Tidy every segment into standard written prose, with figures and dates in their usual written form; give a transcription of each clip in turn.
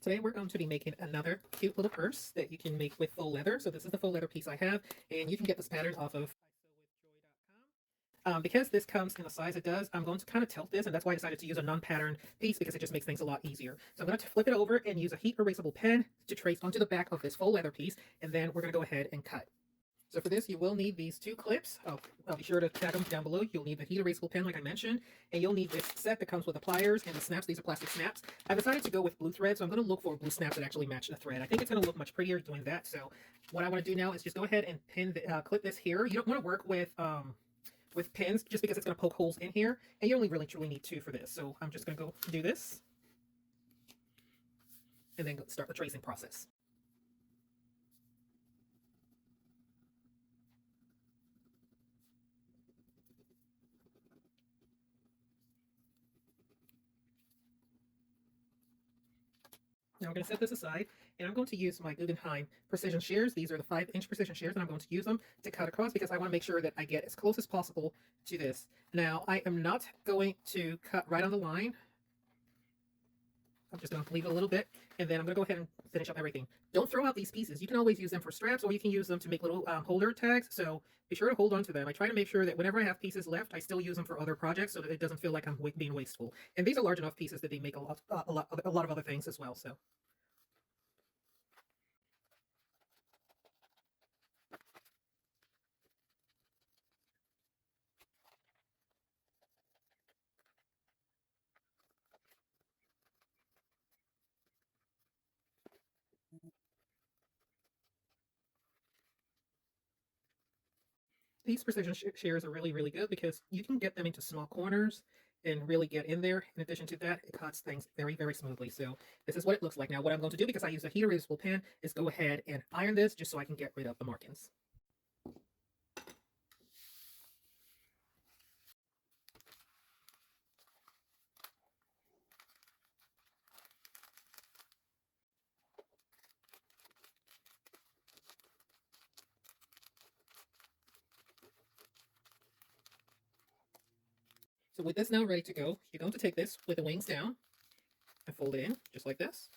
Today we're going to be making another cute little purse that you can make with faux leather. So this is the faux leather piece I have, and you can get this pattern off of isewithjoy.com. Because this comes in the size it does, I'm going to kind of tilt this, and that's why I decided to use a non-pattern piece because it just makes things a lot easier. So I'm going to flip it over and use a heat erasable pen to trace onto the back of this faux leather piece, and then we're going to go ahead and cut. So for this, you will need these two clips. I'll be sure to tag them down below. You'll need the heat erasable pen, like I mentioned, and you'll need this set that comes with the pliers and the snaps. These are plastic snaps. I decided to go with blue thread, so I'm going to look for blue snaps that actually match the thread. I think it's going to look much prettier doing that. So what I want to do now is just go ahead and pin the, clip this here. You don't want to work with pins just because it's going to poke holes in here, and you only really truly need two for this. So I'm just going to go do this, and then start the tracing process. Now I'm going to set this aside, and I'm going to use my Guggenheim precision shears. These are the 5-inch precision shears, and I'm going to use them to cut across because I want to make sure that I get as close as possible to this. Now, I am not going to cut right on the line. I'm just going to leave it a little bit, and then I'm going to go ahead and finish up everything. Don't throw out these pieces. You can always use them for straps, or you can use them to make little holder tags, so be sure to hold on to them. I try to make sure that whenever I have pieces left, I still use them for other projects so that it doesn't feel like I'm being wasteful. And these are large enough pieces that they make a lot of other things as well. So. These precision shears are really, really good because you can get them into small corners and really get in there. In addition to that, it cuts things very, very smoothly. So this is what it looks like. Now, what I'm going to do, because I use a heat erasable pen, is go ahead and iron this just so I can get rid of the markings. So with this now ready to go, you're going to take this with the wings down and fold it in just like this,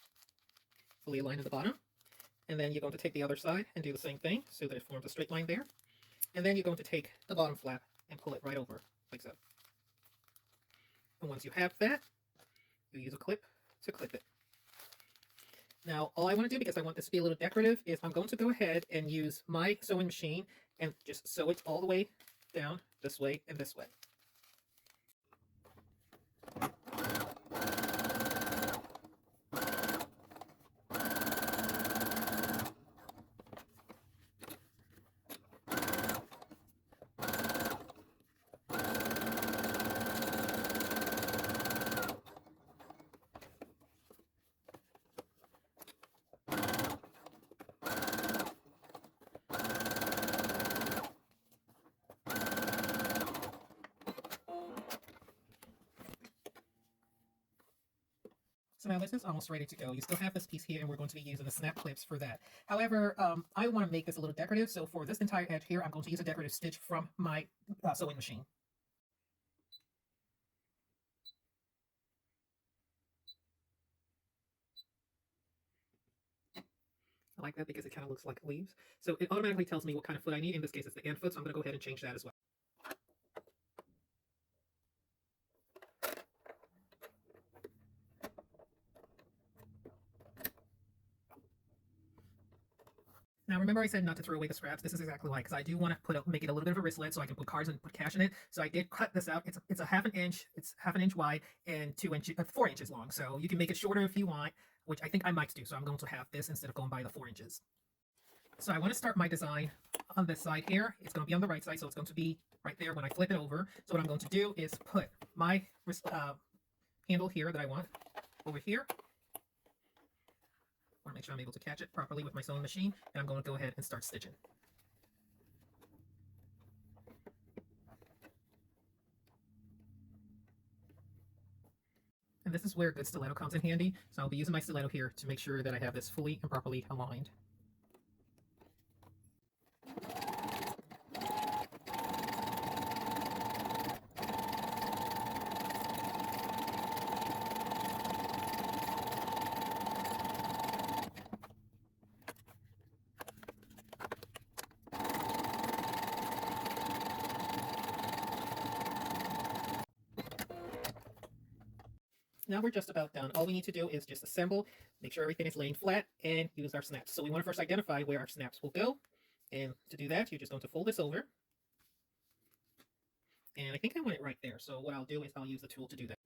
fully aligned at the bottom. And then you're going to take the other side and do the same thing so that it forms a straight line there. And then you're going to take the bottom flap and pull it right over like so. And once you have that, you use a clip to clip it. Now, all I want to do, because I want this to be a little decorative, is I'm going to go ahead and use my sewing machine and just sew it all the way down this way and this way. So now this is almost ready to go. You still have this piece here, and we're going to be using the snap clips for that. However, I want to make this a little decorative, so for this entire edge here, I'm going to use a decorative stitch from my sewing machine. I like that because it kind of looks like leaves. So it automatically tells me what kind of foot I need. In this case, it's the end foot, so I'm going to go ahead and change that as well. Now, remember I said not to throw away the scraps. This is exactly why, because I do want to make it a little bit of a wristlet so I can put cards and put cash in it. So I did cut this out. It's a half an inch. It's half an inch wide and 4 inches long. So you can make it shorter if you want, which I think I might do. So I'm going to have this instead of going by the 4 inches. So I want to start my design on this side here. It's going to be on the right side, so it's going to be right there when I flip it over. So what I'm going to do is put my handle here that I want over here. I want to make sure I'm able to catch it properly with my sewing machine, and I'm going to go ahead and start stitching. And this is where a good stiletto comes in handy, so I'll be using my stiletto here to make sure that I have this fully and properly aligned. now we're just about done. All we need to do is just assemble, make sure everything is laying flat, and use our snaps. So we want to first identify where our snaps will go. And to do that, you're just going to fold this over. And I think I want it right there. So what I'll do is I'll use the tool to do that.